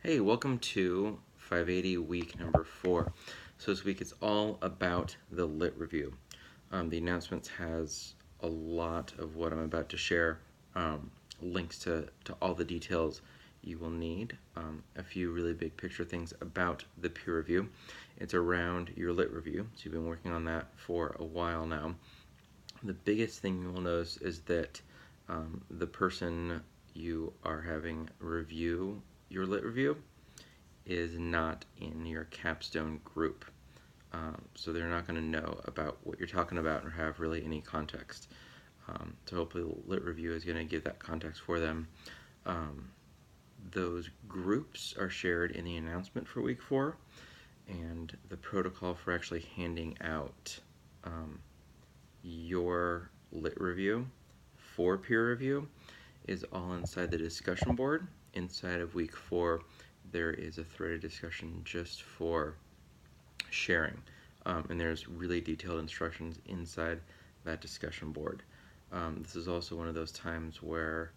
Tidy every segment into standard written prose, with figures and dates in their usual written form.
Hey, welcome to 580 week number 4. So this week it's all about the lit review. The announcements has a lot of what I'm about to share, links to all the details you will need, a few really big picture things about the peer review. It's around your lit review, so you've been working on that for a while now. The biggest thing you will notice is that the person you are having review your lit review is not in your capstone group. So they're not going to know about what you're talking about or have really any context. So hopefully Lit Review is going to give that context for them. Those groups are shared in the announcement for week 4, and the protocol for actually handing out your Lit Review for peer review is all inside the discussion board. Inside of week 4, there is a threaded discussion just for sharing, and there's really detailed instructions inside that discussion board. This is also one of those times where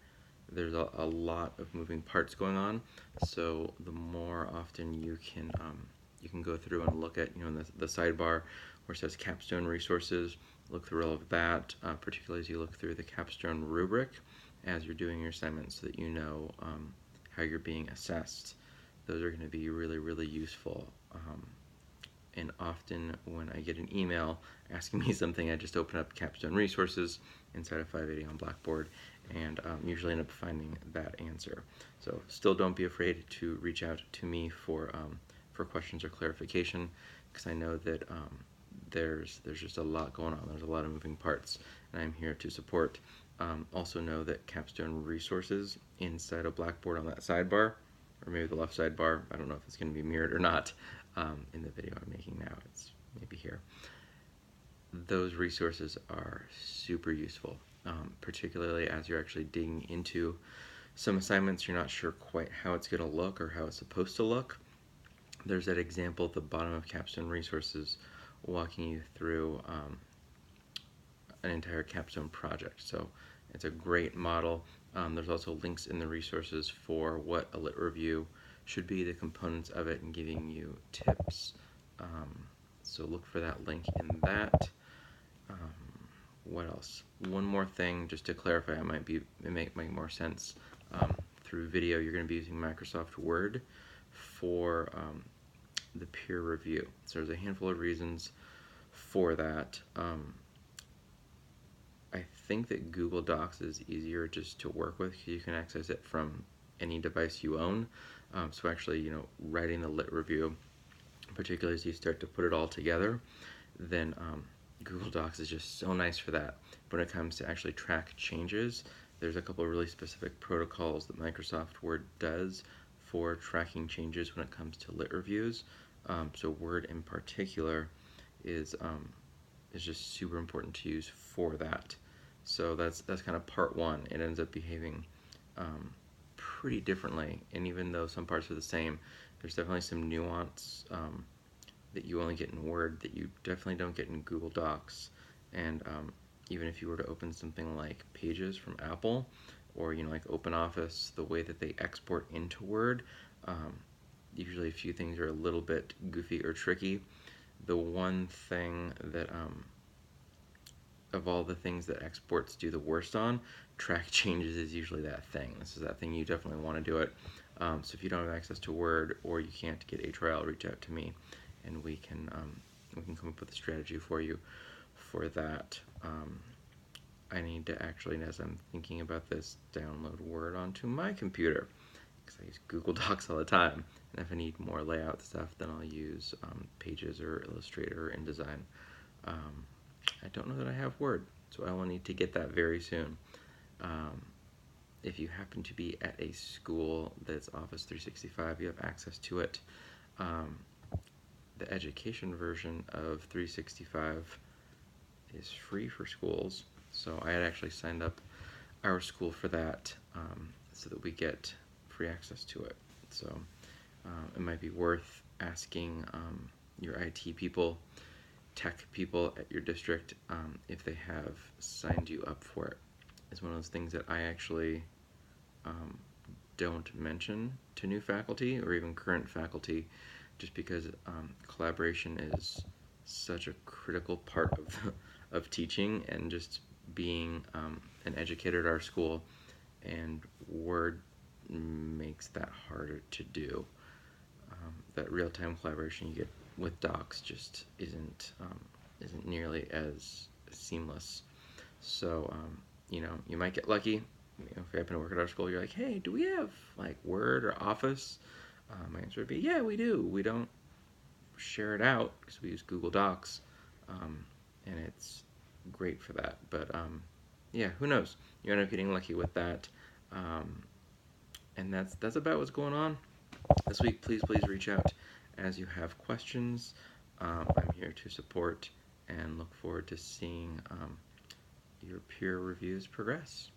there's a lot of moving parts going on, so the more often you can go through and look at, in the sidebar where it says capstone resources, look through all of that, particularly as you look through the capstone rubric as you're doing your assignments, so that you know how you're being assessed. Those are going to be really, really useful. And often when I get an email asking me something, I just open up capstone resources inside of 580 on Blackboard, and usually end up finding that answer. So still don't be afraid to reach out to me for questions or clarification, because I know that there's just a lot going on. There's a lot of moving parts, and I'm here to support. Also know that capstone resources inside of Blackboard on that sidebar, or maybe the left sidebar, I don't know if it's going to be mirrored or not in the video I'm making now, it's maybe here. Those resources are super useful, particularly as you're actually digging into some assignments you're not sure quite how it's going to look or how it's supposed to look. There's that example at the bottom of capstone resources walking you through an entire capstone project. So it's a great model. There's also links in the resources for what a lit review should be, the components of it, and giving you tips. So look for that link in that. What else? One more thing, just to clarify, it might make more sense. Through video, you're going to be using Microsoft Word for the peer review. So there's a handful of reasons for that. I think that Google Docs is easier just to work with, because you can access it from any device you own. So actually, writing the lit review, particularly as you start to put it all together, then Google Docs is just so nice for that. When it comes to actually track changes, there's a couple of really specific protocols that Microsoft Word does for tracking changes when it comes to lit reviews. So Word in particular is just super important to use for that. So that's kind of part one. It ends up behaving pretty differently, and even though some parts are the same, there's definitely some nuance that you only get in Word that you definitely don't get in Google Docs. And even if you were to open something like Pages from Apple, or like OpenOffice, the way that they export into Word, usually a few things are a little bit goofy or tricky. The one thing that of all the things that exports do the worst on, track changes is usually that thing. This is that thing you definitely want to do it. So if you don't have access to Word, or you can't get a trial, reach out to me, and we can come up with a strategy for you for that. I need to actually, as I'm thinking about this, download Word onto my computer, because I use Google Docs all the time. And if I need more layout stuff, then I'll use Pages or Illustrator or InDesign. I don't know that I have Word, so I will need to get that very soon. If you happen to be at a school that's Office 365, you have access to it. The education version of 365 is free for schools, so I had actually signed up our school for that, so that we get free access to it. So it might be worth asking your IT people, tech people at your district, if they have signed you up for it. It's one of those things that I actually don't mention to new faculty or even current faculty, just because collaboration is such a critical part of teaching and just being an educator at our school, and Word makes that harder to do. That real-time collaboration you get with docs just isn't nearly as seamless. So you might get lucky. If you happen to work at our school, you're like, hey, do we have like Word or Office? My answer would be, yeah, we do. We don't share it out because we use Google Docs, and it's great for that. But yeah, who knows? You end up getting lucky with that, and that's about what's going on this week. Please reach out as you have questions. I'm here to support and look forward to seeing your peer reviews progress.